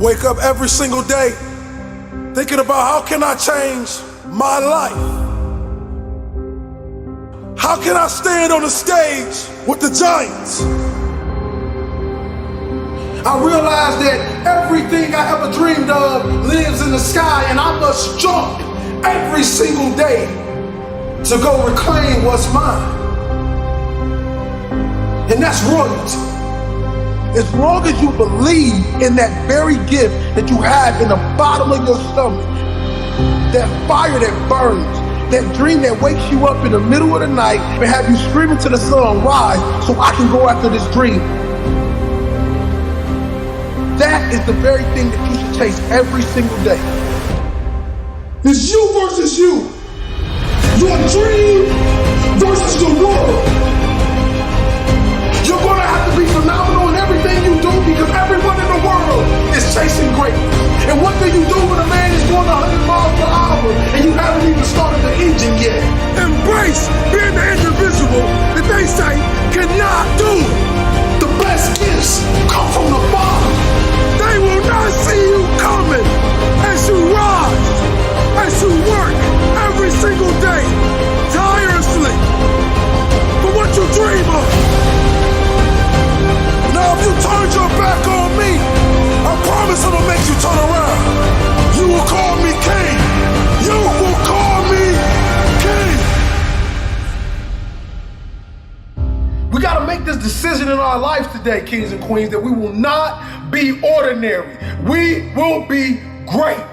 Wake up every single day thinking about how can I change my life? How can I stand on the stage with the giants? I realize that everything I ever dreamed of lives in the sky, and I must jump every single day to go reclaim what's mine. And that's royalty. As long as you believe in that very gift that you have in the bottom of your stomach, that fire that burns, that dream that wakes you up in the middle of the night and have you screaming to the sun, rise so I can go after this dream. That is the very thing that you should chase every single day. It's you versus you. Your dream versus the world. You're gonna have to be phenomenal in everything you do because everyone in the world is chasing greatness. And what do you do when a man is going 100 miles per hour and you haven't even started the engine yet? Embrace being the individual that they say cannot do it. The best gifts come from the bottom. They will not see you coming as you rise, as you work every single day, tirelessly, for what you dream of. Now if you turned your back on me, I promise I'm gonna make you turn around. You will call me king. You will call me king. We gotta make this decision in our lives today, kings and queens, that we will not be ordinary. We will be great.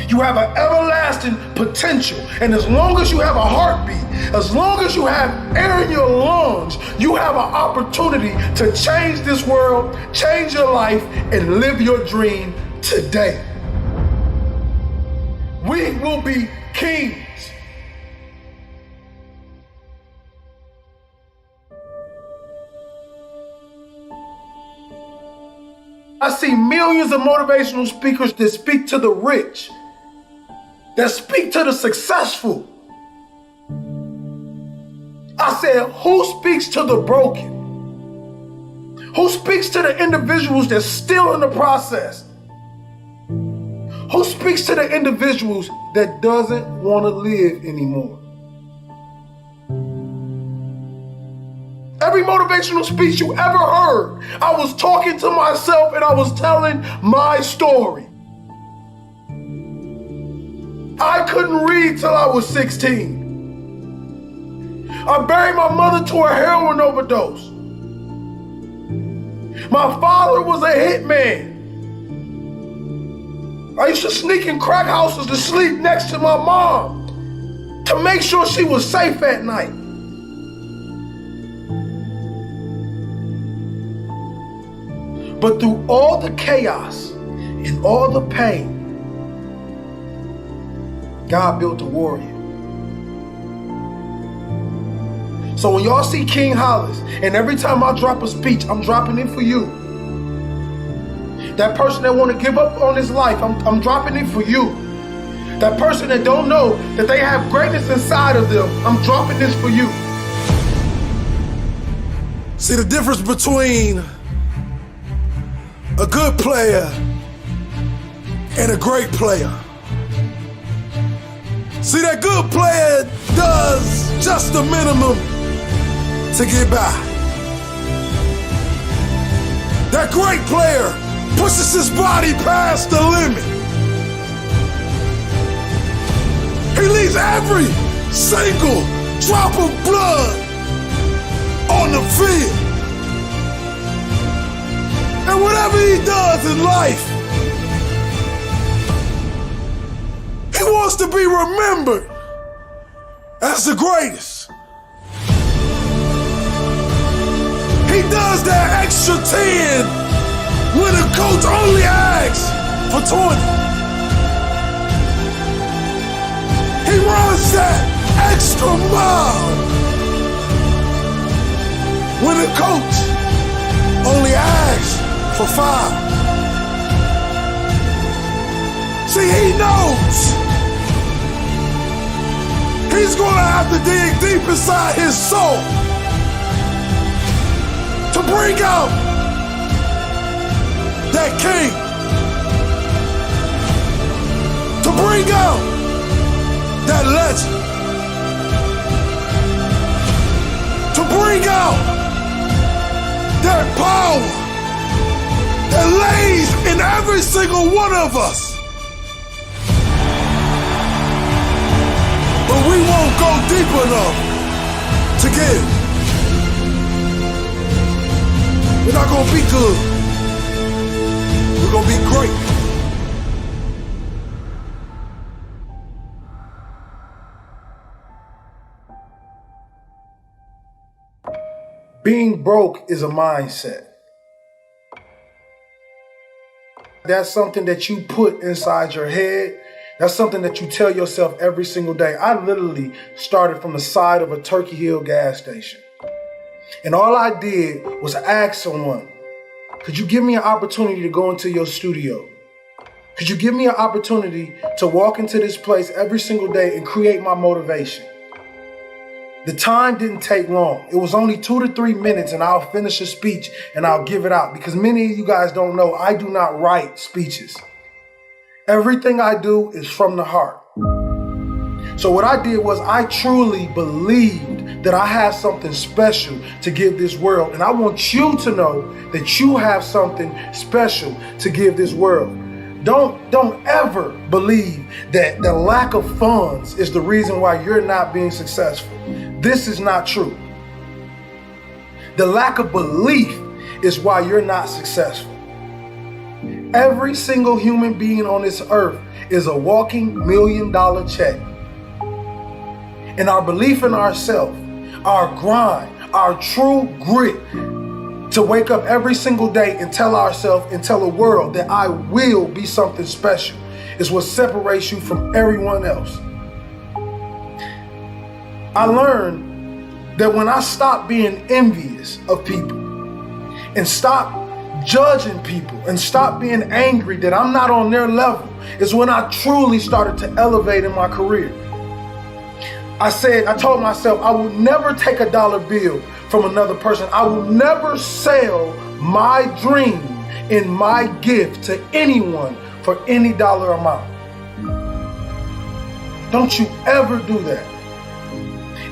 You have an everlasting potential. And as long as you have a heartbeat, as long as you have air in your lungs, you have an opportunity to change this world, change your life, and live your dream today. We will be kings. I see millions of motivational speakers that speak to the rich, that speak to the successful. I said, who speaks to the broken? Who speaks to the individuals that's still in the process? Who speaks to the individuals that doesn't want to live anymore? Every motivational speech you ever heard, I was talking to myself and I was telling my story. I couldn't read till I was 16. I buried my mother to a heroin overdose. My father was a hitman. I used to sneak in crack houses to sleep next to my mom to make sure she was safe at night. But through all the chaos and all the pain, God built a warrior. So when y'all see King Hollis, and every time I drop a speech, I'm dropping it for you. That person that want to give up on his life, I'm dropping it for you. That person that don't know that they have greatness inside of them, I'm dropping this for you. See the difference between a good player and a great player. See, that good player does just the minimum to get by. That great player pushes his body past the limit. He leaves every single drop of blood on the field. And whatever he does in life, he wants to be remembered as the greatest. He does that extra 10 when the coach only asks for 20. He runs that extra mile when the coach only asks for 5. See, he knows he's gonna have to dig deep inside his soul to bring out that king. bring out that legend, to bring out that power that lays in every single one of us. But we won't go deep enough to give. We're not gonna be good. We're gonna be great. Being broke is a mindset. That's something that you put inside your head. That's something that you tell yourself every single day. I literally started from the side of a Turkey Hill gas station. And all I did was ask someone, could you give me an opportunity to go into your studio? Could you give me an opportunity to walk into this place every single day and create my motivation? The time didn't take long. It was only 2 to 3 minutes and I'll finish a speech and I'll give it out. Because many of you guys don't know, I do not write speeches. Everything I do is from the heart. So what I did was I truly believed that I have something special to give this world. And I want you to know that you have something special to give this world. Don't ever believe that the lack of funds is the reason why you're not being successful. This is not true. The lack of belief is why you're not successful. Every single human being on this earth is a walking $1 million check. And our belief in ourselves, our grind, our true grit to wake up every single day and tell ourselves and tell the world that I will be something special is what separates you from everyone else. I learned that when I stopped being envious of people and stopped judging people and stop being angry that I'm not on their level is when I truly started to elevate in my career. I told myself I would never take a dollar bill from another person. I will never sell my dream and my gift to anyone for any dollar amount. Don't you ever do that.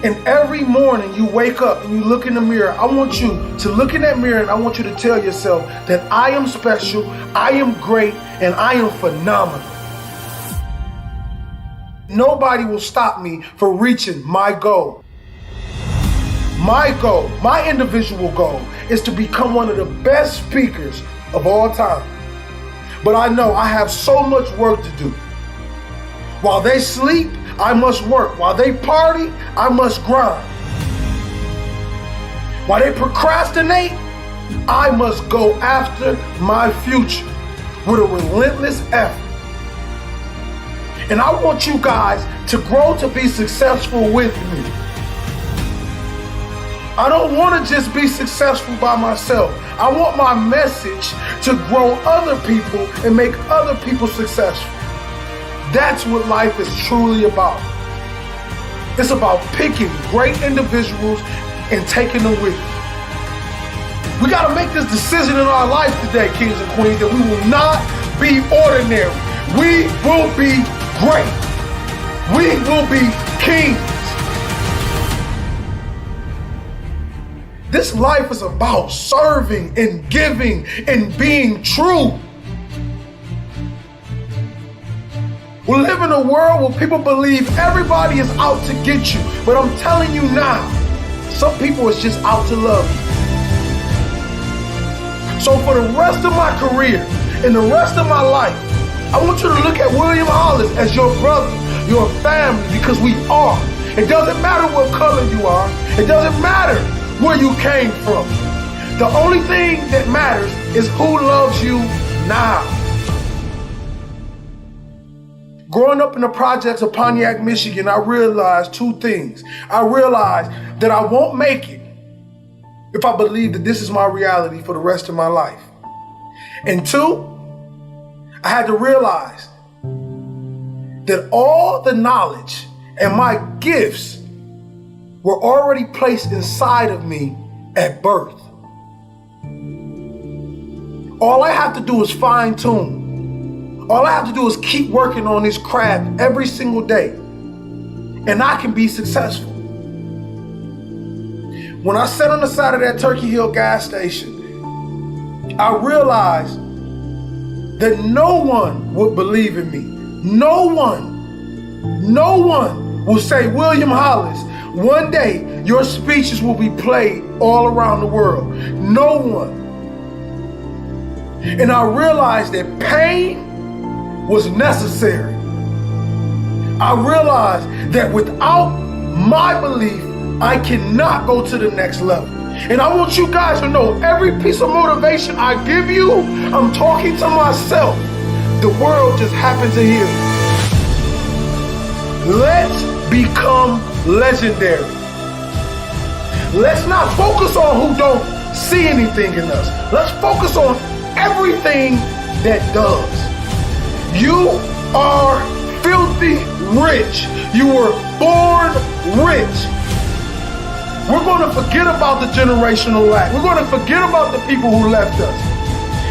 And every morning you wake up and you look in the mirror, I want you to look in that mirror and I want you to tell yourself that I am special, I am great, and I am phenomenal. Nobody will stop me from reaching my goal. My goal, my individual goal, is to become one of the best speakers of all time. But I know I have so much work to do. While they sleep, I must work. While they party, I must grind. While they procrastinate, I must go after my future with a relentless effort. And I want you guys to grow to be successful with me. I don't want to just be successful by myself. I want my message to grow other people and make other people successful. That's what life is truly about. It's about picking great individuals and taking them with you. We got to make this decision in our life today, kings and queens, that we will not be ordinary. We will be great. We will be kings. This life is about serving and giving and being true. We live in a world where people believe everybody is out to get you. But I'm telling you now, some people is just out to love you. So for the rest of my career and the rest of my life, I want you to look at William Hollis as your brother, your family, because we are. It doesn't matter what color you are. It doesn't matter where you came from. The only thing that matters is who loves you now. Growing up in the projects of Pontiac, Michigan, I realized two things. I realized that I won't make it if I believe that this is my reality for the rest of my life. And two, I had to realize that all the knowledge and my gifts were already placed inside of me at birth. All I have to do is fine tune All I have to do is keep working on this craft every single day, and I can be successful. When I sat on the side of that Turkey Hill gas station, I realized that no one would believe in me. No one will say, William Hollis, one day your speeches will be played all around the world. No one. And I realized that pain was necessary. I realized that without my belief, I cannot go to the next level. And I want you guys to know, every piece of motivation I give you, I'm talking to myself. The world just happens to hear me. Let's become legendary. Let's not focus on who don't see anything in us. Let's focus on everything that does. You are filthy rich. You were born rich. We're going to forget about the generational lack. We're going to forget about the people who left us.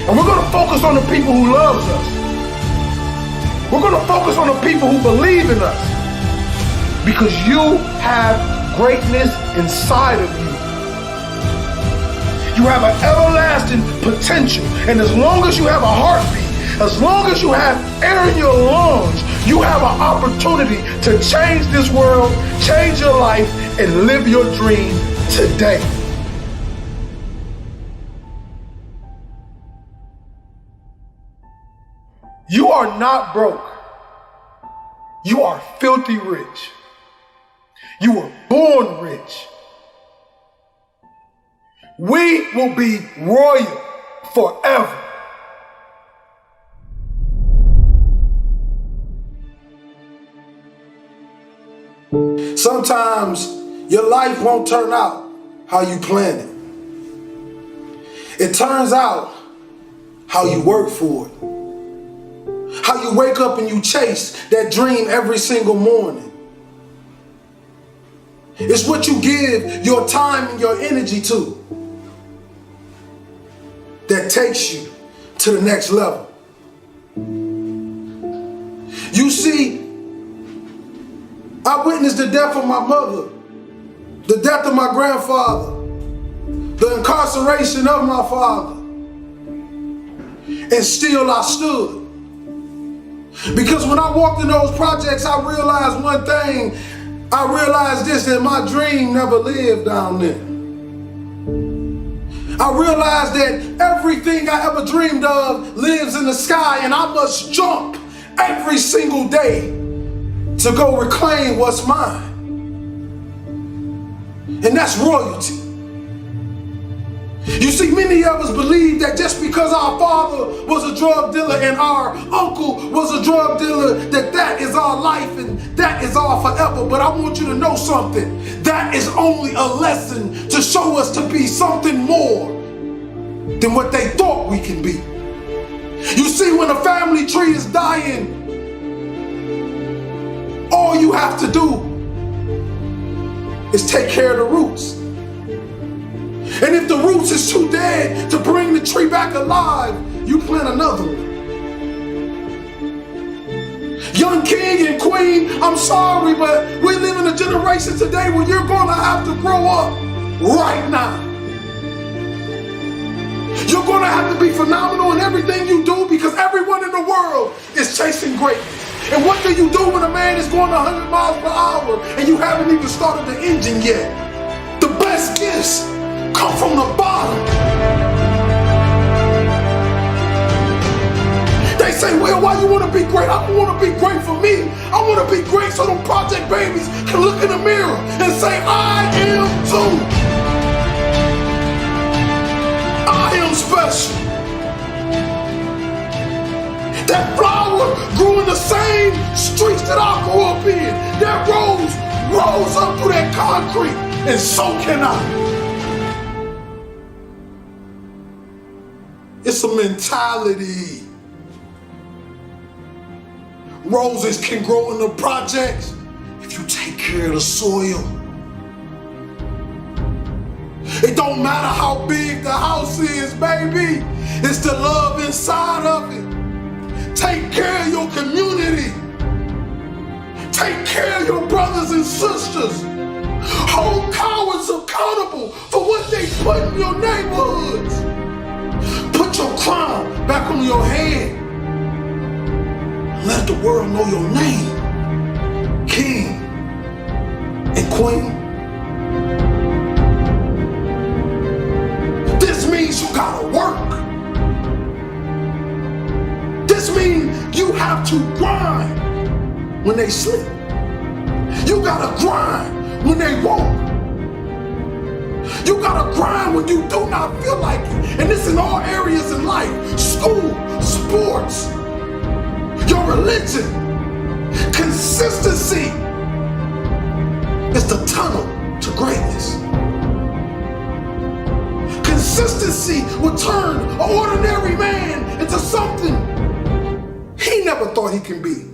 And we're going to focus on the people who loves us. We're going to focus on the people who believe in us. Because you have greatness inside of you. You have an everlasting potential. And as long as you have a heartbeat, as long as you have air in your lungs, you have an opportunity to change this world, change your life, and live your dream today. You are not broke. You are filthy rich. You were born rich. We will be royal forever. Sometimes your life won't turn out how you planned it. It turns out how you work for it. How you wake up and you chase that dream every single morning. It's what you give your time and your energy to that takes you to the next level. You see, I witnessed the death of my mother, the death of my grandfather, the incarceration of my father, and still I stood. Because when I walked in those projects, I realized one thing. I realized this, that my dream never lived down there. I realized that everything I ever dreamed of lives in the sky, and I must jump every single day to go reclaim what's mine. And that's royalty. You see, many of us believe that just because our father was a drug dealer and our uncle was a drug dealer, that is our life and that is our forever. But I want you to know something. That is only a lesson to show us to be something more than what they thought we can be. You see, when a family tree is dying, all you have to do is take care of the roots. And if the roots is too dead to bring the tree back alive, you plant another one. Young king and queen, I'm sorry, but we live in a generation today where you're gonna have to grow up right now. You're gonna have to be phenomenal in everything you do because everyone in the world is chasing greatness. And what do you do when a man is going 100 miles per hour and you haven't even started the engine yet? The best gifts come from the bottom. They say, well, why you want to be great? I don't want to be great for me. I want to be great so them project babies can look in the mirror and say, I am too. I am special. That flower grew in the same streets that I grew up in. That rose up through that concrete, and so can I. It's a mentality. Roses can grow in the projects if you take care of the soil. It don't matter how big the house is, baby. It's the love inside of it Take care of your community. Take care of your brothers and sisters. Hold cowards accountable for what they put in your neighborhoods. Put your crown back on your head. Let the world know your name, king and queen. This means you gotta work. This means you have to grind when they sleep. You gotta grind when they won't. You gotta grind when you do not feel like it. And this in all areas in life. School, sports, your religion. Consistency is the tunnel to greatness. Consistency will turn an ordinary man into something he never thought he can be.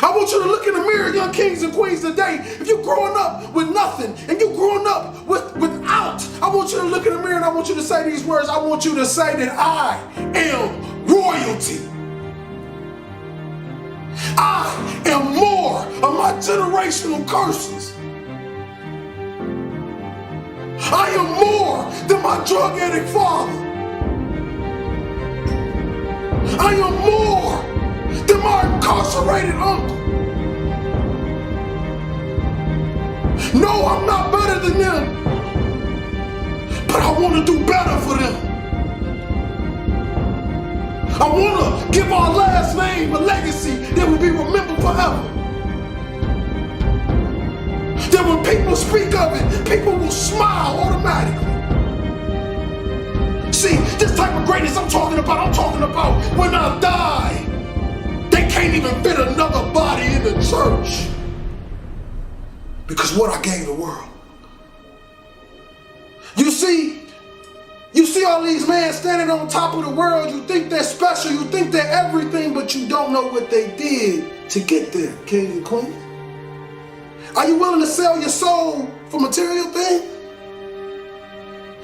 I want you to look in the mirror, young kings and queens, today. If you're growing up with nothing and you're growing up without, I want you to look in the mirror and I want you to say these words. I want you to say that I am royalty. I am more of my generational curses. I am more than my drug addict father. I am more than my incarcerated uncle. No, I'm not better than them, but I want to do better for them. I want to give our last name a legacy that will be remembered forever. That when people speak of it, people will smile automatically. See, this type of greatness I'm talking about when I die, they can't even fit another body in the church because what I gave the world. You see all these men standing on top of the world. You think they're special, you think they're everything, but you don't know what they did to get there, kings and queens. Are you willing to sell your soul for material things?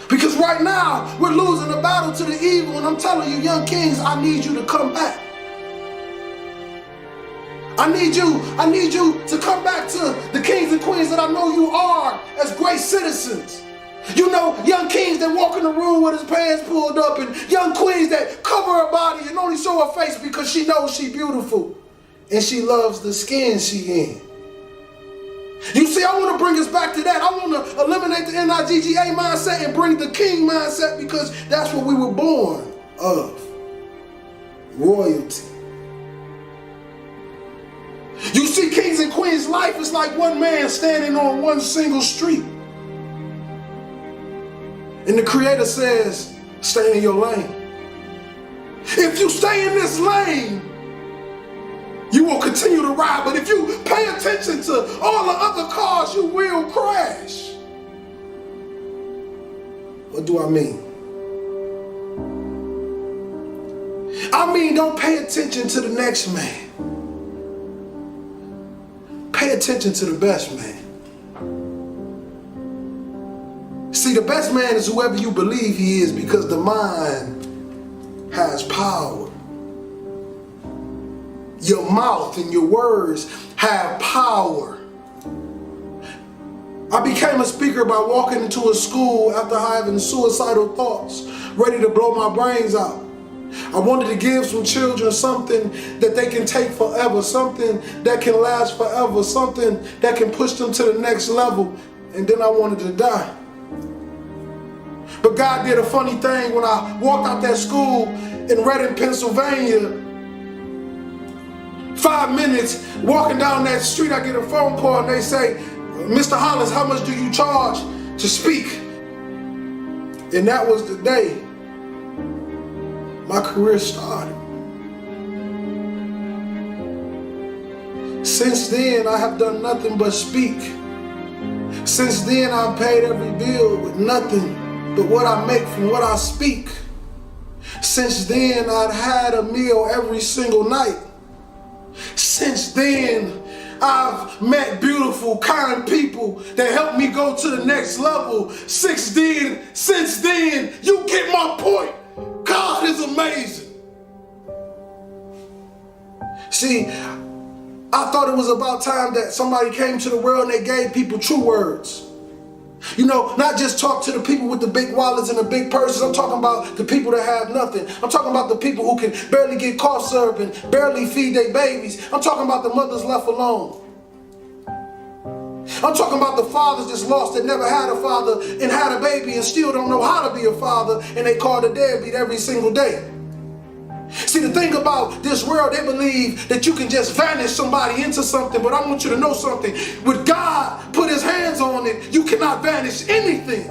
Because right now, we're losing the battle to the evil, and I'm telling you, young kings, I need you to come back. I need you to come back to the kings and queens that I know you are as great citizens. You know, young kings that walk in the room with his pants pulled up, and young queens that cover her body and only show her face because she knows she's beautiful and she loves the skin she in. You see, I want to bring us back to that. I want to eliminate the NIGGA mindset and bring the king mindset because that's what we were born of. Royalty. You see, kings and queens, life is like one man standing on one single street. And the Creator says, stay in your lane. If you stay in this lane, you will continue to ride. But if you pay attention to all the other cars, you will crash. What do I mean? I mean, don't pay attention to the next man. Pay attention to the best man. See, the best man is whoever you believe he is because the mind has power. Your mouth and your words have power. I became a speaker by walking into a school after having suicidal thoughts, ready to blow my brains out. I wanted to give some children something that they can take forever, something that can last forever, something that can push them to the next level, and then I wanted to die. But God did a funny thing when I walked out that school in Reading, Pennsylvania. 5 minutes walking down that street, I get a phone call and they say, Mr. Hollis, how much do you charge to speak? And that was the day my career started. Since then, I have done nothing but speak. Since then, I've paid every bill with nothing but what I make from what I speak. Since then, I've had a meal every single night. Since then, I've met beautiful, kind people that help me go to the next level. Since then, you get my point. God is amazing. See, I thought it was about time that somebody came to the world and they gave people true words. You know, not just talk to the people with the big wallets and the big purses. I'm talking about the people that have nothing. I'm talking about the people who can barely get cough syrup and barely feed their babies. I'm talking about the mothers left alone. I'm talking about the fathers that's lost that never had a father and had a baby and still don't know how to be a father, and they call the deadbeat every single day. See, the thing about this world, they believe that you can just vanish somebody into something, but I want you to know something. When God put his hands on it, you cannot vanish anything.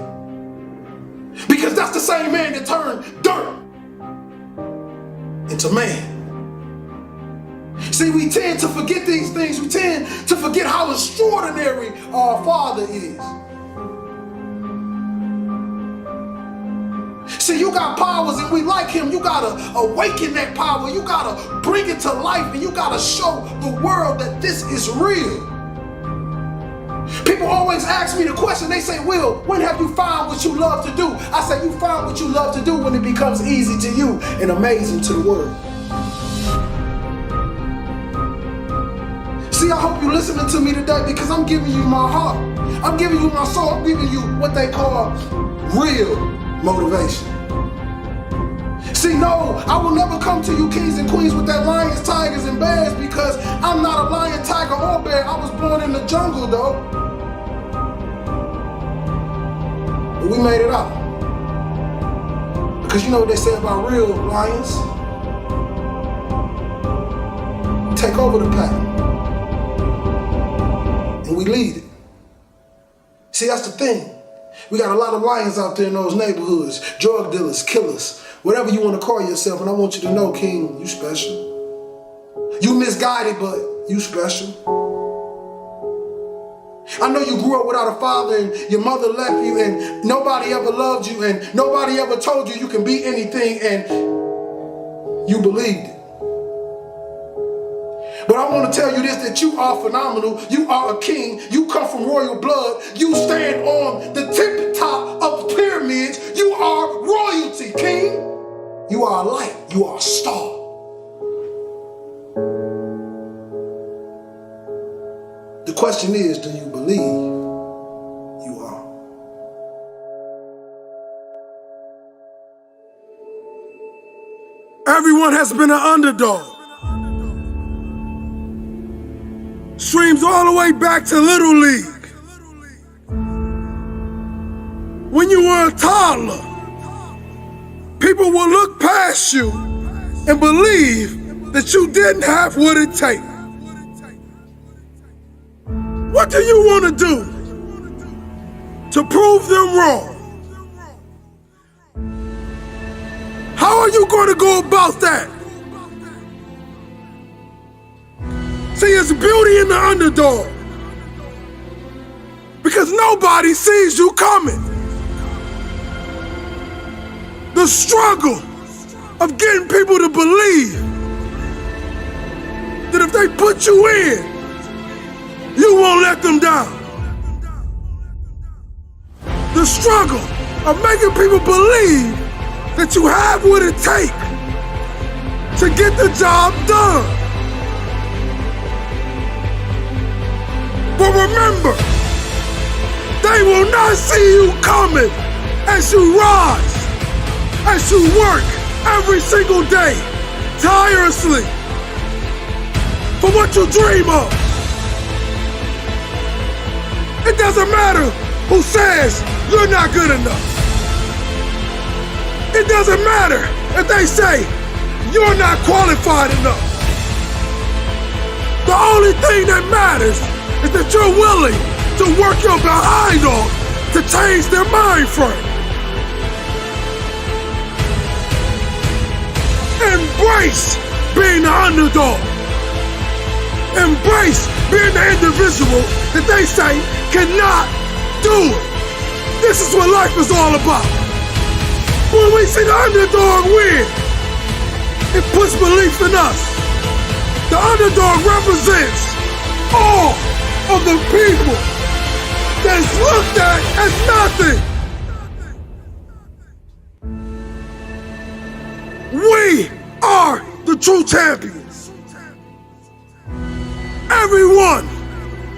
Because that's the same man that turned dirt into man. See, we tend to forget these things. We tend to forget how extraordinary our Father is. See, you got powers and we like him. You gotta awaken that power. You gotta bring it to life, and you gotta show the world that this is real. People always ask me the question. They say, Will, when have you found what you love to do? I say, you find what you love to do when it becomes easy to you and amazing to the world. See, I hope you're listening to me today, because I'm giving you my heart. I'm giving you my soul. I'm giving you what they call real motivation. See, no, I will never come to you kings and queens with that lions, tigers, and bears, because I'm not a lion, tiger, or bear. I was born in the jungle, though. But we made it out. Because you know what they say about real lions? We take over the pack. And we lead it. See, that's the thing. We got a lot of lions out there in those neighborhoods, drug dealers, killers, whatever you want to call yourself. And I want you to know, King, you special. You misguided, but you special. I know you grew up without a father and your mother left you and nobody ever loved you and nobody ever told you you can be anything, and you believed it. But I want to tell you this, that you are phenomenal. You are a king. You come from royal blood. You stand on the tip top of the pyramids. You are royalty, king. You are a light. You are a star. The question is, do you believe you are? Everyone has been an underdog. Streams all the way back to Little League. When you were a toddler, people will look past you and believe that you didn't have what it takes. What do you want to do to prove them wrong? How are you going to go about that? See, it's beauty in the underdog, because nobody sees you coming. The struggle of getting people to believe that if they put you in, you won't let them down. The struggle of making people believe that you have what it takes to get the job done. But remember, they will not see you coming as you rise, as you work every single day, tirelessly, for what you dream of. It doesn't matter who says you're not good enough. It doesn't matter if they say you're not qualified enough. The only thing that matters is that you're willing to work your behind off to change their mind frame. Embrace being the underdog. Embrace being the individual that they say cannot do it. This is what life is all about. When we see the underdog win, it puts belief in us. The underdog represents all of the people that's looked at as nothing. We are the true champions. everyone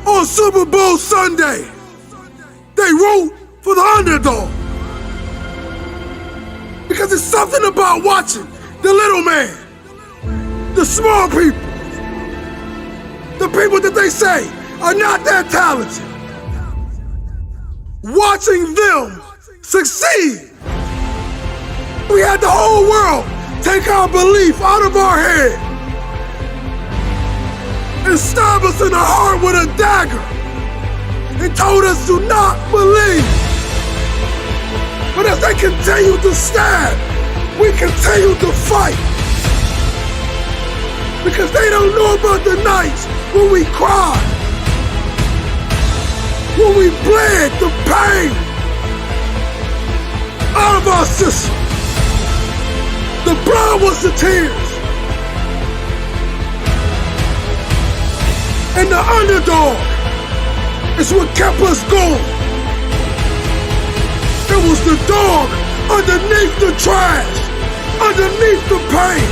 on Super Bowl Sunday, they root for the underdog. Because it's something about watching the little man, the small people, the people that they say are not that talented. Watching them succeed. We had the whole world take our belief out of our head and stab us in the heart with a dagger and told us to not believe. But as they continue to stab, we continue to fight. Because they don't know about the nights when we cried, when we bled the pain out of our system. The blood was the tears. And the underdog is what kept us going. It was the dog underneath the trash, underneath the pain.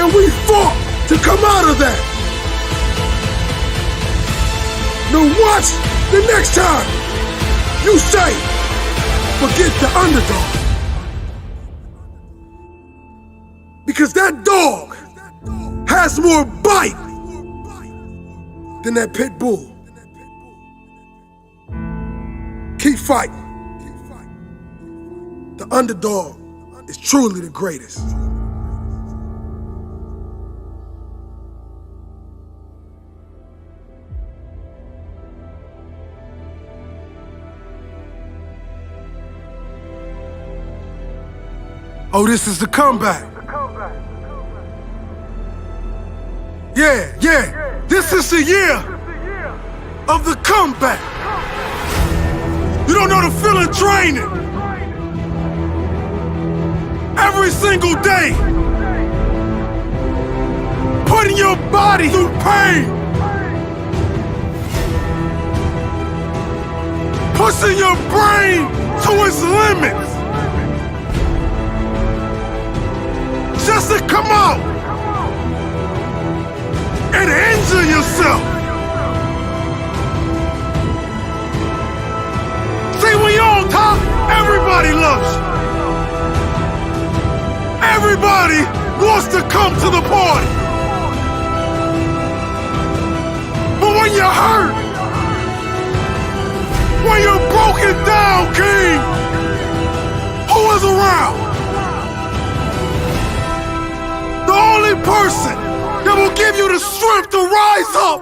And we fought to come out of that. Now watch the next time you say, forget the underdog. Because that dog has more bite than that pit bull. Keep fighting. The underdog is truly the greatest. Oh, this is the comeback. Yeah. This is the year of the comeback. You don't know the feeling draining. Every single day, putting your body through pain, pushing your brain to its limits, just to come out and injure yourself. See, when you're on top, everybody loves you. Everybody wants to come to the party. But when you're hurt, when you're broken down, king, who is around? The only person that will give you the strength to rise up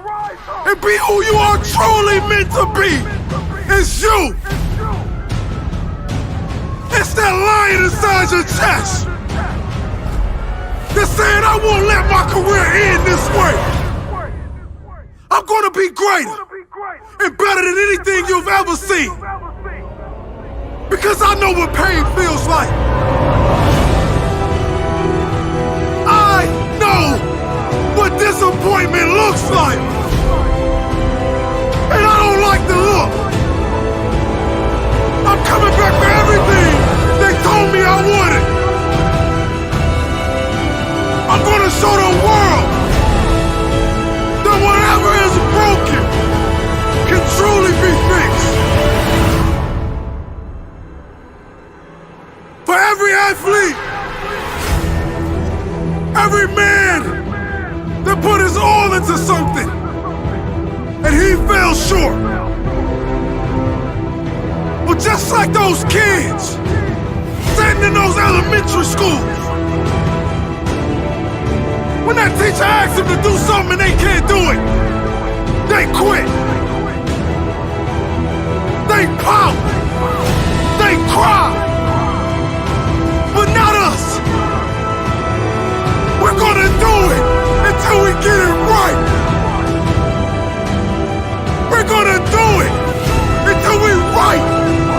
and be who you are truly meant to be is you. It's that lion inside your chest that's saying, I won't let my career end this way. I'm gonna be greater and better than anything you've ever seen. Because I know what pain feels like. I know what disappointment looks like. And I don't like the look. I'm coming back for everything they told me I wouldn't. I'm gonna show the world that whatever is broken can truly be fixed. For every athlete, every man that put his all into something and he fell short. Well, just like those kids sitting in those elementary schools, when that teacher asks them to do something and they can't do it, they quit. They pout. They cry. But not us. We're gonna do it until we get it right. We're gonna do it until we write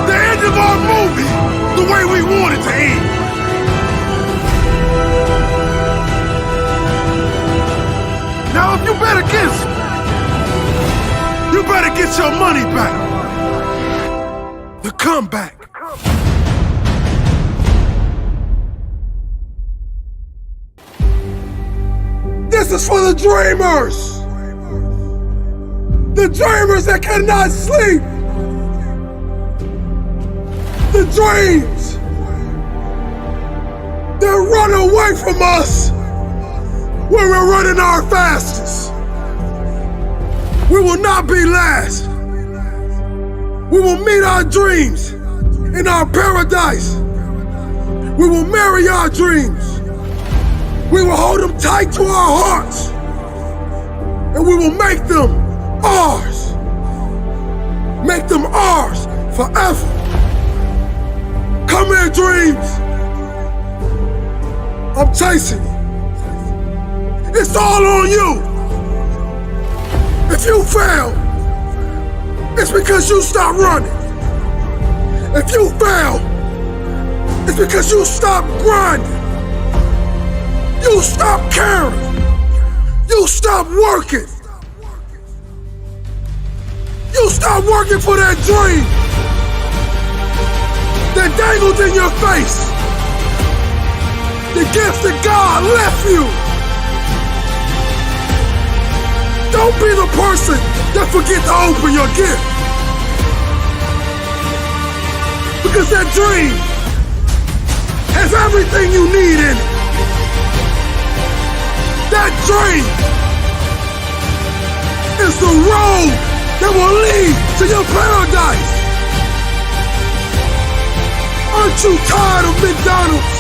the end of our movie the way we want it to end. Now, if you bet against me, you better get your money back. The comeback. is for the dreamers. The dreamers that cannot sleep. The dreams that run away from us when we're running our fastest. We will not be last. We will meet our dreams in our paradise. We will marry our dreams. We will hold them tight to our hearts. And we will make them ours. Make them ours forever. Come here, dreams. I'm chasing you. It's all on you. If you fail, it's because you stopped running. If you fail, it's because you stopped grinding. You stopped caring. You stopped working. You stopped working for that dream that dangled in your face. The gift that God left you. Don't be the person that forget to open your gift. Because that dream has everything you need in it. That dream is the road that will lead to your paradise. Aren't you tired of McDonald's?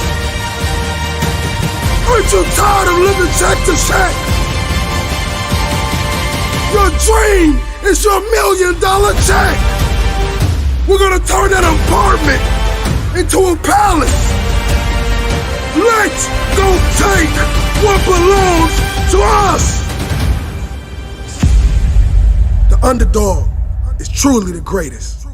Aren't you tired of living check to check? Your dream is your $1 million check. We're gonna turn that apartment into a palace. Let's go take what belongs to us. The underdog is truly the greatest.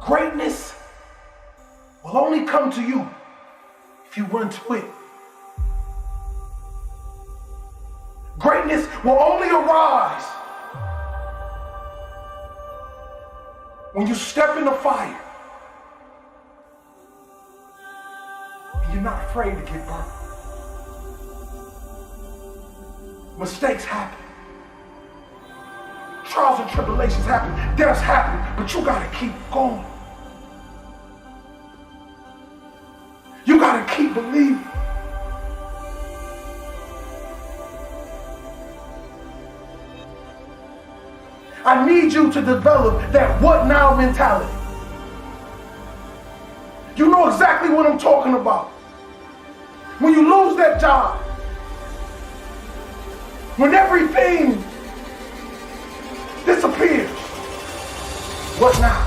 Greatness will only come to you if you run to it. Greatness will only arise when you step in the fire and you're not afraid to get burned. Mistakes happen. Trials and tribulations happen. Deaths happen, but you gotta keep going. You gotta keep believing. I need you to develop that what now mentality. You know exactly what I'm talking about. When you lose that job, when everything disappears, what now?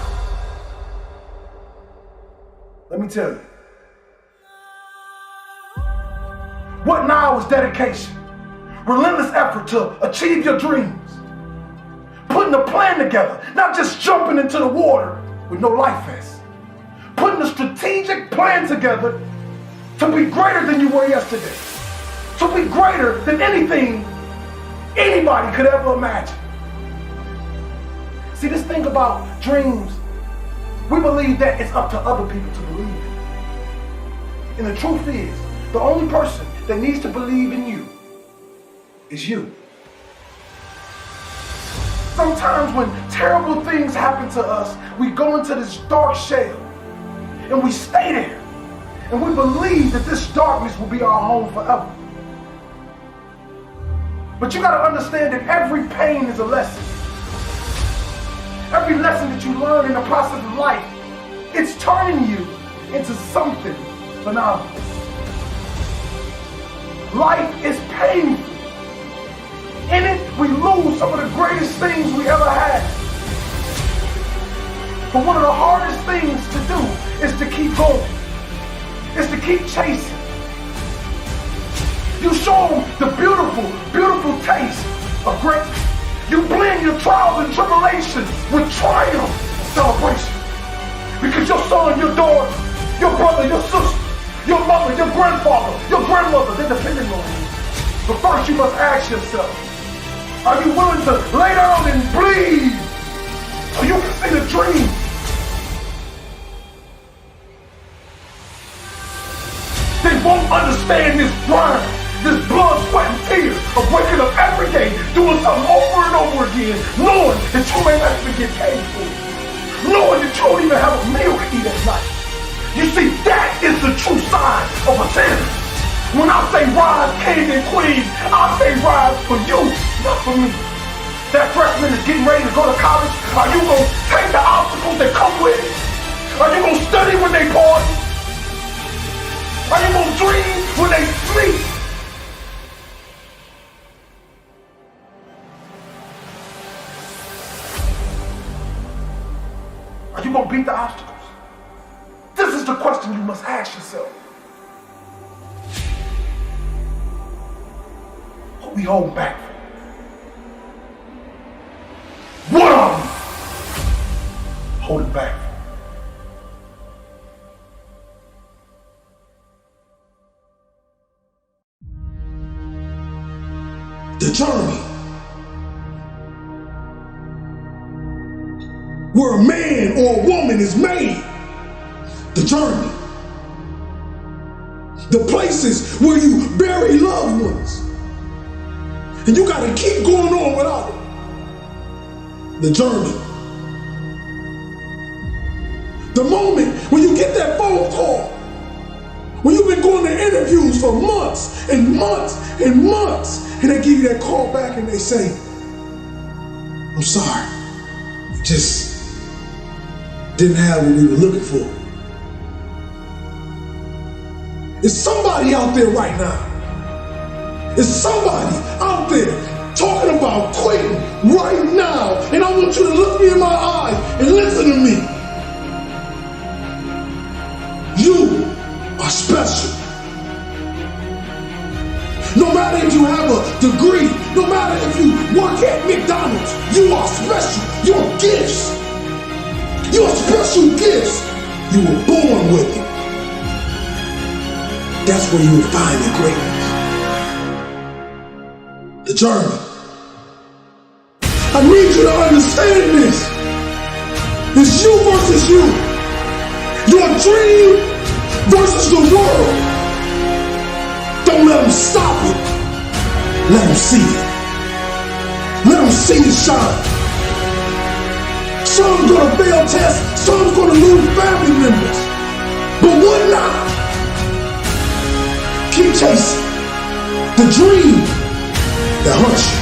Let me tell you. What now is dedication, relentless effort to achieve your dreams. Putting a plan together, not just jumping into the water with no life vest. Putting a strategic plan together to be greater than you were yesterday. To be greater than anything anybody could ever imagine. See, this thing about dreams, we believe that it's up to other people to believe it. And the truth is, the only person that needs to believe in you is you. Sometimes when terrible things happen to us, we go into this dark shell and we stay there. And we believe that this darkness will be our home forever. But you gotta understand that every pain is a lesson. Every lesson that you learn in the process of life, it's turning you into something phenomenal. Life is painful. In it, we lose some of the greatest things we ever had. But one of the hardest things to do is to keep going. Is to keep chasing. You show them the beautiful, beautiful taste of greatness. You blend your trials and tribulations with triumph celebration. Because your son, your daughter, your brother, your sister, your mother, your grandfather, your grandmother, they're depending on you. But first you must ask yourself, are you willing to lay down and bleed so you can see the dream? won't understand this grind, this blood, sweat, and tears of waking up every day, doing something over and over again, knowing that you may not even get paid for it, knowing that you don't even have a meal to eat at night. You see, that is the true sign of a champion. When I say rise, kings and queens, I say rise for you, not for me. That freshman is getting ready to go to college. Are you going to take the obstacles that come with it? Are you going to study when they party? Are you going to dream when they sleep? Are you going to beat the obstacles? This is the question you must ask yourself. What we hold back from? What are we holding back from? The journey. Where a man or a woman is made. The journey. The places where you bury loved ones. And you gotta keep going on without it. The journey. The moment when you get that phone call, when you've been going to interviews for months and months and months, and they give you that call back and they say, I'm sorry, we just didn't have what we were looking for. Is somebody out there right now? Is somebody out there talking about quitting right now? And I want you to look me in my eyes and listen to me. You are special. No matter if you have a degree, no matter if you work at McDonald's, you are special. Your gifts. Your special gifts. You were born with it. That's where you will find your greatness. The journey. I need you to understand this. It's you versus you. Your dream versus the world. Don't let them stop it. Let them see it. Let them see it shine. Some's gonna fail tests. Some's gonna lose family members. But what not? Keep chasing. The dream that hurts you.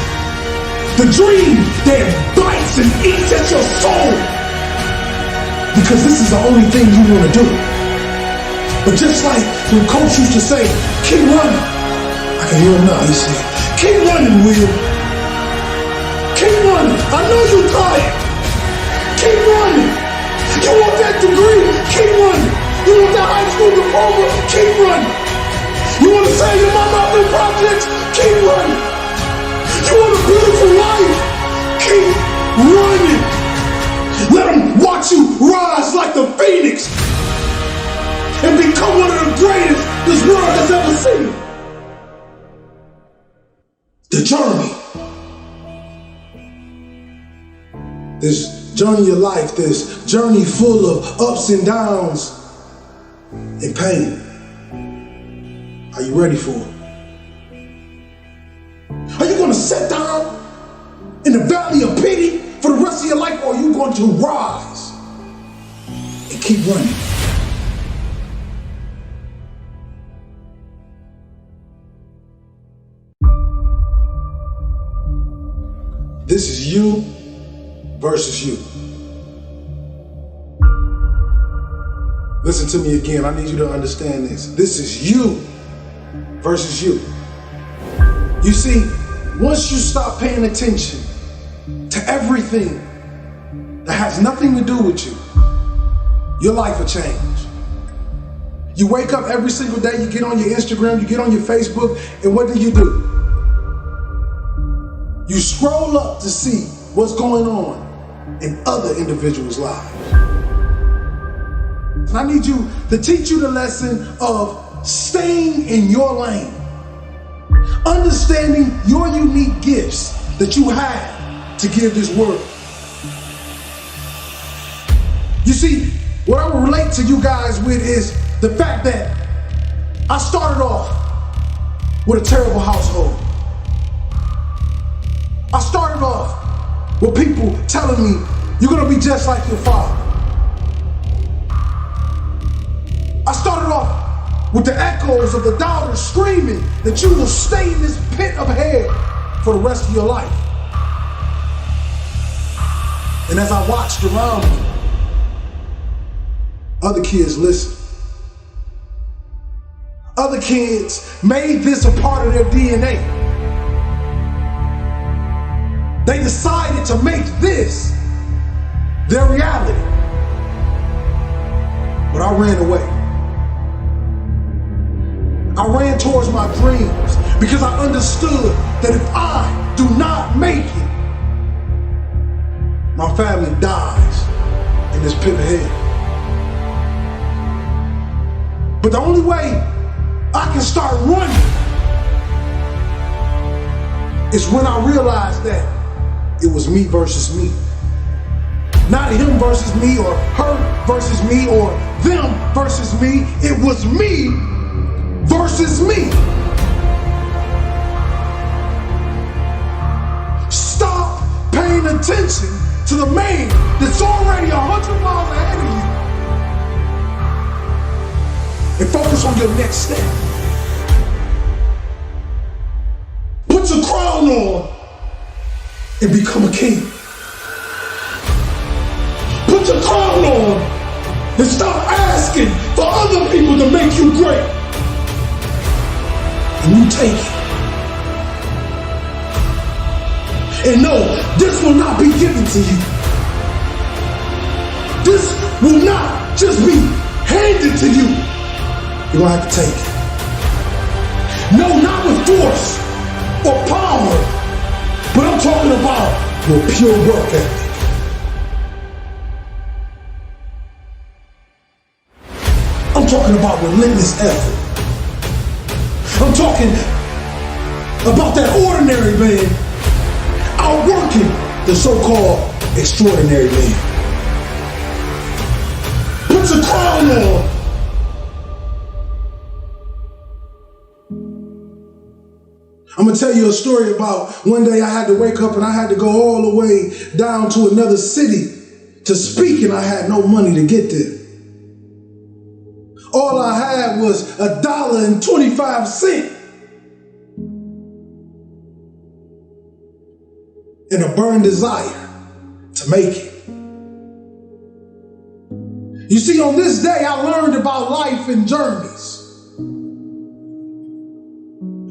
The dream that bites and eats at your soul. Because this is the only thing you want to do. But just like when Coach used to say, keep running. I can hear him now. He said, keep running, Will. Keep running. I know you're tired. Keep running. You want that degree? Keep running. You want that high school diploma? Keep running. You want to save your mama out in projects? Keep running. You want a beautiful life? Keep running. Let them watch you rise like the phoenix and become one of the greatest this world has ever seen. The journey. This journey of life, this journey full of ups and downs and pain. Are you ready for it? Are you going to sit down in the valley of pity for the rest of your life, or are you going to rise and keep running? This is you versus you. Listen to me again. I need you to understand this. This is you versus you. You see, once you stop paying attention to everything that has nothing to do with you, your life will change. You wake up every single day, you get on your Instagram, you get on your Facebook, and what do? You scroll up to see what's going on in other individuals' lives. And I need you to teach you the lesson of staying in your lane. Understanding your unique gifts that you have to give this world. You see, what I will relate to you guys with is the fact that I started off with a terrible household. I started off with people telling me, you're gonna be just like your father. I started off with the echoes of the doubters screaming that you will stay in this pit of hell for the rest of your life. And as I watched around me, other kids listened. Other kids made this a part of their DNA. They decided to make this their reality. But I ran away. I ran towards my dreams because I understood that if I do not make it, my family dies in this pit of hell. But the only way I can start running is when I realized that it was me versus me. Not him versus me or her versus me or them versus me. It was me versus me. Stop paying attention to the man that's already 100 miles ahead of you and focus on your next step. Put your crown on and become a king. Put your crown on and stop asking for other people to make you great. And you take it. And no, this will not be given to you. This will not just be handed to you. You're gonna have to take it. No, not with force or power, but I'm talking about your pure work ethic. I'm talking about relentless effort. I'm talking about that ordinary man outworking the so-called extraordinary man. Put your crown on. I'm gonna tell you a story about one day I had to wake up and I had to go all the way down to another city to speak, and I had no money to get there. All I had was $1.25 and a burned desire to make it. You see, on this day, I learned about life and journeys.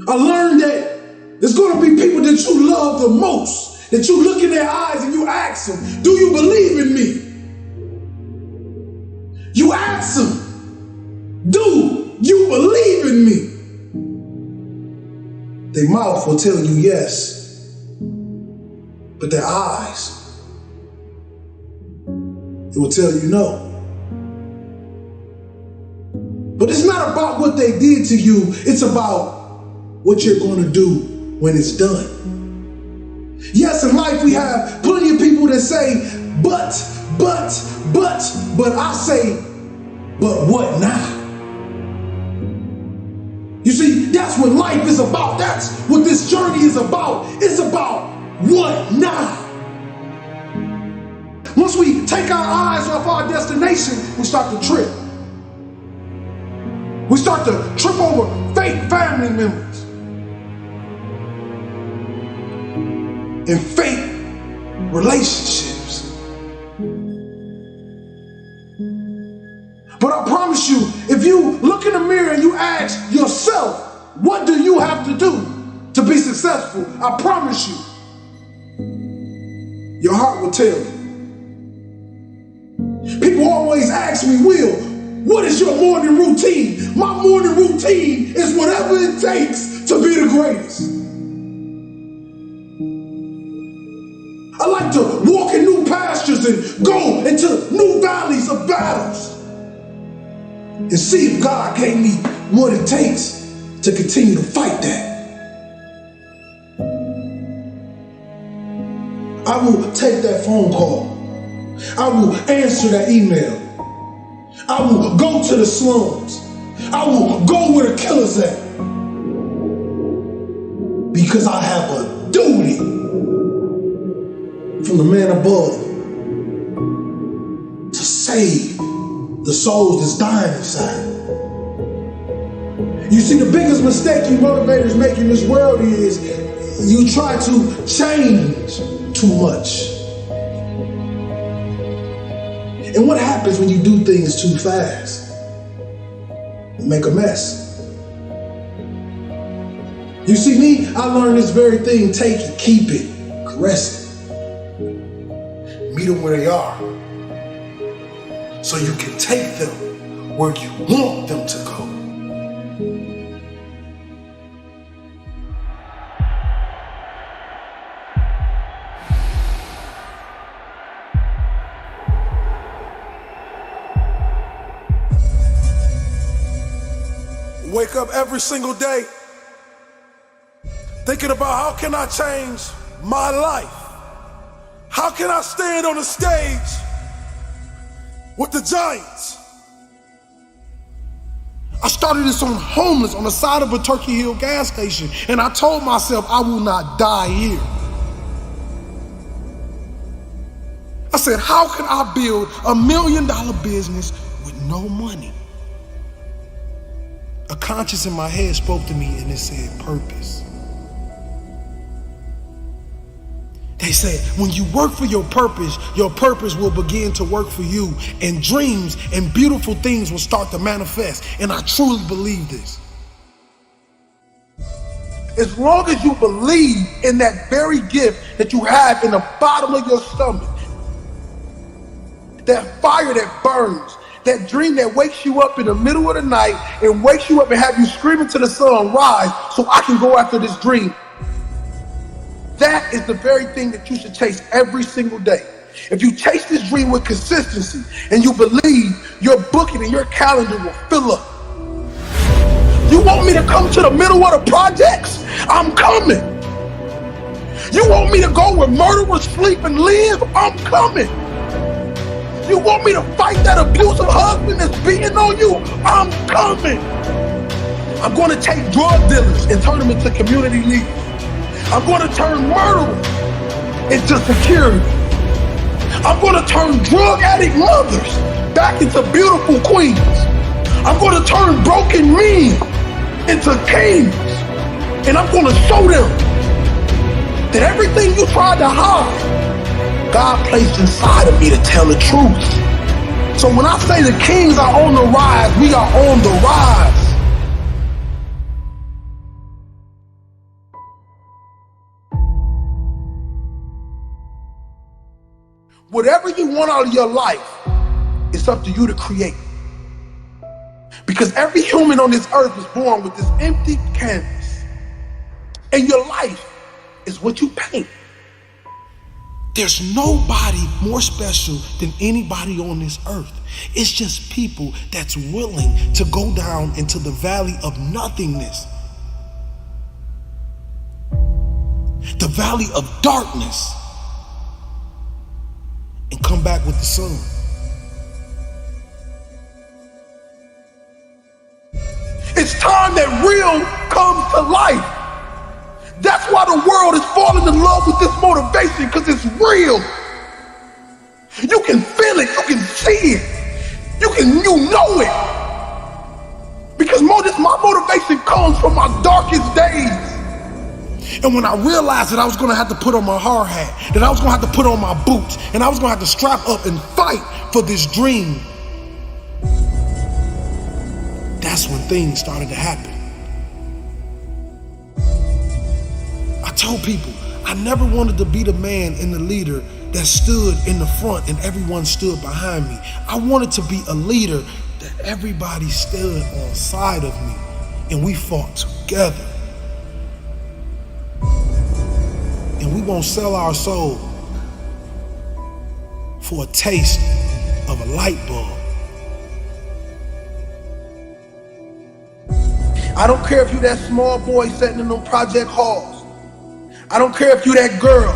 I learned that there's going to be people that you love the most, that you look in their eyes and you ask them, do you believe in me? You ask them, do you believe in me? Their mouth will tell you yes, but their eyes, it will tell you no. But it's not about what they did to you, it's about what you're going to do when it's done. Yes, in life we have plenty of people that say, but I say, but what now? You see, that's what life is about. That's what this journey is about. It's about what now? Once we take our eyes off our destination, we start to trip. We start to trip over fake family members and fake relationships. But I promise you, if you look in the mirror and you ask yourself, what do you have to do to be successful? I promise you, your heart will tell you. People always ask me, Will, what is your morning routine? My morning routine is whatever it takes to be the greatest. I like to walk in new pastures and go into new valleys of battles and see if God gave me what it takes to continue to fight that. I will take that phone call. I will answer that email. I will go to the slums. I will go where the killer's at. Because I have a duty from the man above to save the souls that's dying inside. You see, the biggest mistake you motivators make in this world is you try to change too much. And what happens when you do things too fast? You make a mess. You see me, I learned this very thing: take it, keep it, caress it. Meet them where they are, so you can take them where you want them to go. Wake up every single day thinking about how can I change my life? How can I stand on the stage with the giants? I started this on homeless on the side of a Turkey Hill gas station, and I told myself I will not die here. I said, how can I build $1 million business with no money? A conscience in my head spoke to me and it said purpose. They said, when you work for your purpose will begin to work for you, and dreams and beautiful things will start to manifest. And I truly believe this. As long as you believe in that very gift that you have in the bottom of your stomach, that fire that burns, that dream that wakes you up in the middle of the night and wakes you up and have you screaming to the sun, rise so I can go after this dream. That is the very thing that you should chase every single day. If you chase this dream with consistency and you believe, your booking and your calendar will fill up. You want me to come to the middle of the projects? I'm coming. You want me to go where murderers sleep and live? I'm coming. You want me to fight that abusive husband that's beating on you? I'm coming. I'm going to take drug dealers and turn them into community leaders. I'm going to turn murderers into security. I'm going to turn drug addict mothers back into beautiful queens. I'm going to turn broken men into kings. And I'm going to show them that everything you tried to hide, God placed inside of me to tell the truth. So when I say the kings are on the rise, we are on the rise. Whatever you want out of your life, it's up to you to create. Because every human on this earth is born with this empty canvas. And your life is what you paint. There's nobody more special than anybody on this earth. It's just people that's willing to go down into the valley of nothingness. The valley of darkness. And come back with the sun. It's time that real comes to life. That's why the world is falling in love with this motivation, because it's real. You can feel it, you can see it, you know it. Because my motivation comes from my darkest days. And when I realized that I was gonna have to put on my hard hat, that I was gonna have to put on my boots, and I was gonna have to strap up and fight for this dream, that's when things started to happen. I told people I never wanted to be the man and the leader that stood in the front and everyone stood behind me. I wanted to be a leader that everybody stood on side of me and we fought together. And we won't sell our soul for a taste of a light bulb. I don't care if you that small boy sitting in them project halls. I don't care if you that girl,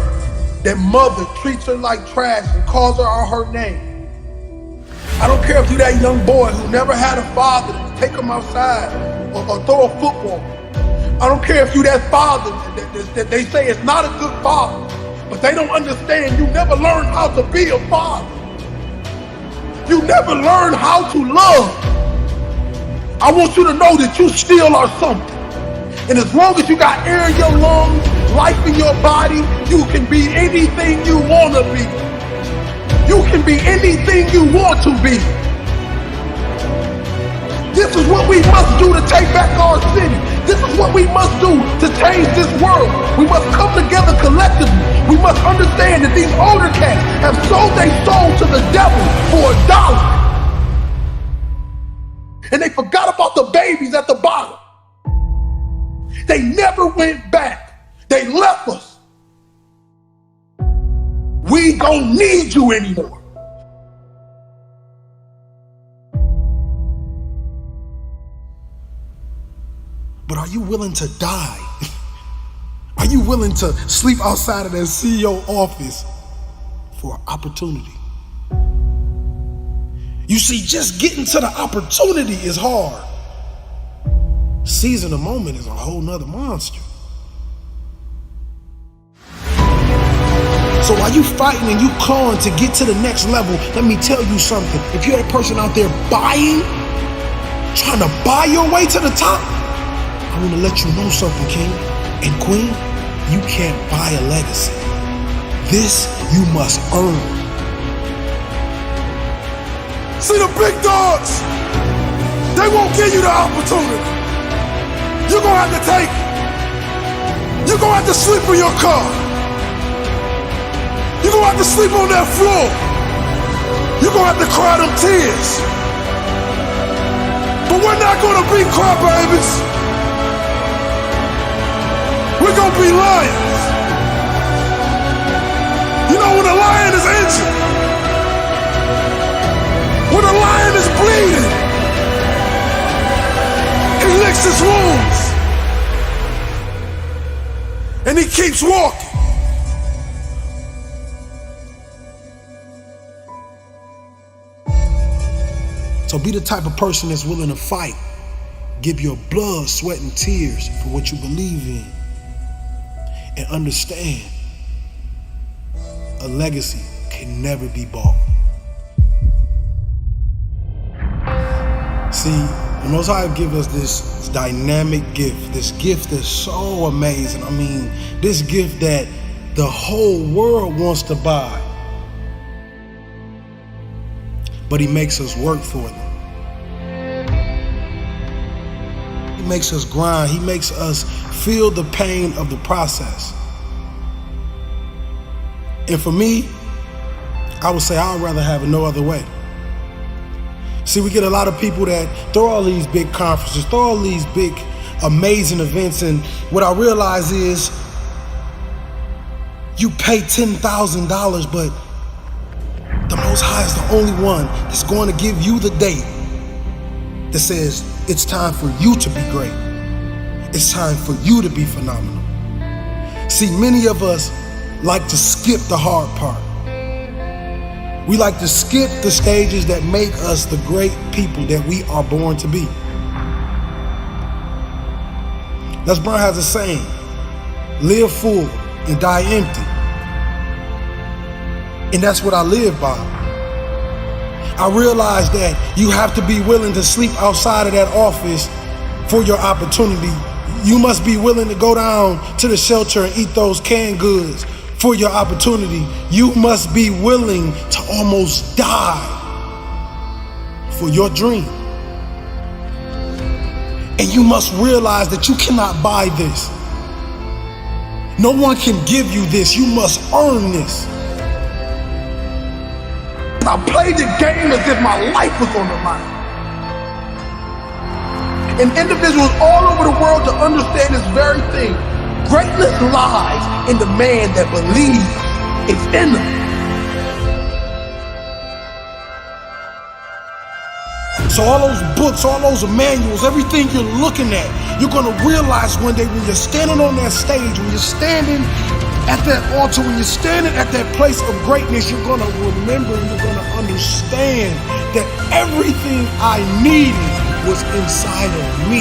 that mother treats her like trash and calls her out her name. I don't care if you that young boy who never had a father take them outside or throw a football. I don't care if you that father that they say is not a good father, but they don't understand you never learned how to be a father. You never learned how to love. I want you to know that you still are something. And as long as you got air in your lungs, life in your body, you can be anything you want to be. You can be anything you want to be. This is what we must do to take back our city. This is what we must do to change this world. We must come together collectively. We must understand that these older cats have sold their soul to the devil for $1. And they forgot about the babies at the bottom. They never went back. They left us. We don't need you anymore. But are you willing to die? Are you willing to sleep outside of that CEO office for opportunity? You see, just getting to the opportunity is hard. Seizing the moment is a whole nother monster. So while you fighting and you clawing to get to the next level, let me tell you something. If you're a person out there trying to buy your way to the top, I want to let you know something, king and queen. You can't buy a legacy. This you must earn. See, the big dogs, they won't give you the opportunity. You're gonna have to take it. You're gonna have to sleep in your car. You're gonna have to sleep on that floor. You're gonna have to cry them tears. But we're not gonna be crybabies. We're gonna be lions. You know, when a lion is injured, when a lion is bleeding, he licks his wounds and he keeps walking. So be the type of person that's willing to fight, give your blood, sweat, and tears for what you believe in, and understand a legacy can never be bought. See, the Most High give us this dynamic gift, this gift that's so amazing. I mean, this gift that the whole world wants to buy, but he makes us work for them. He makes us grind. He makes us feel the pain of the process. And for me, I would say I'd rather have it no other way. See, we get a lot of people that throw all these big conferences, throw all these big, amazing events, and what I realize is you pay $10,000, but the Most High is the only one that's going to give you the date that says it's time for you to be great. It's time for you to be phenomenal. See, many of us like to skip the hard part. We like to skip the stages that make us the great people that we are born to be. Les Brown has a saying, live full and die empty. And that's what I live by. I realize that you have to be willing to sleep outside of that office for your opportunity. You must be willing to go down to the shelter and eat those canned goods for your opportunity. You must be willing to almost die for your dream. And you must realize that you cannot buy this. No one can give you this. You must earn this. I played the game as if my life was on the line. And individuals all over the world to understand this very thing. Greatness lies in the man that believes it's in them. So all those books, all those manuals, everything you're looking at, you're gonna realize one day when you're standing on that stage, when you're standing at that altar, when you're standing at that place of greatness, you're gonna remember and you're gonna understand that everything I needed was inside of me.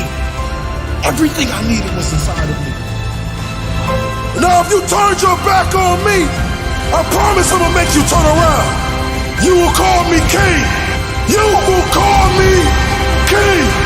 Everything I needed was inside of me. Now if you turned your back on me, I promise I'm gonna make you turn around. You will call me king. You will call me king.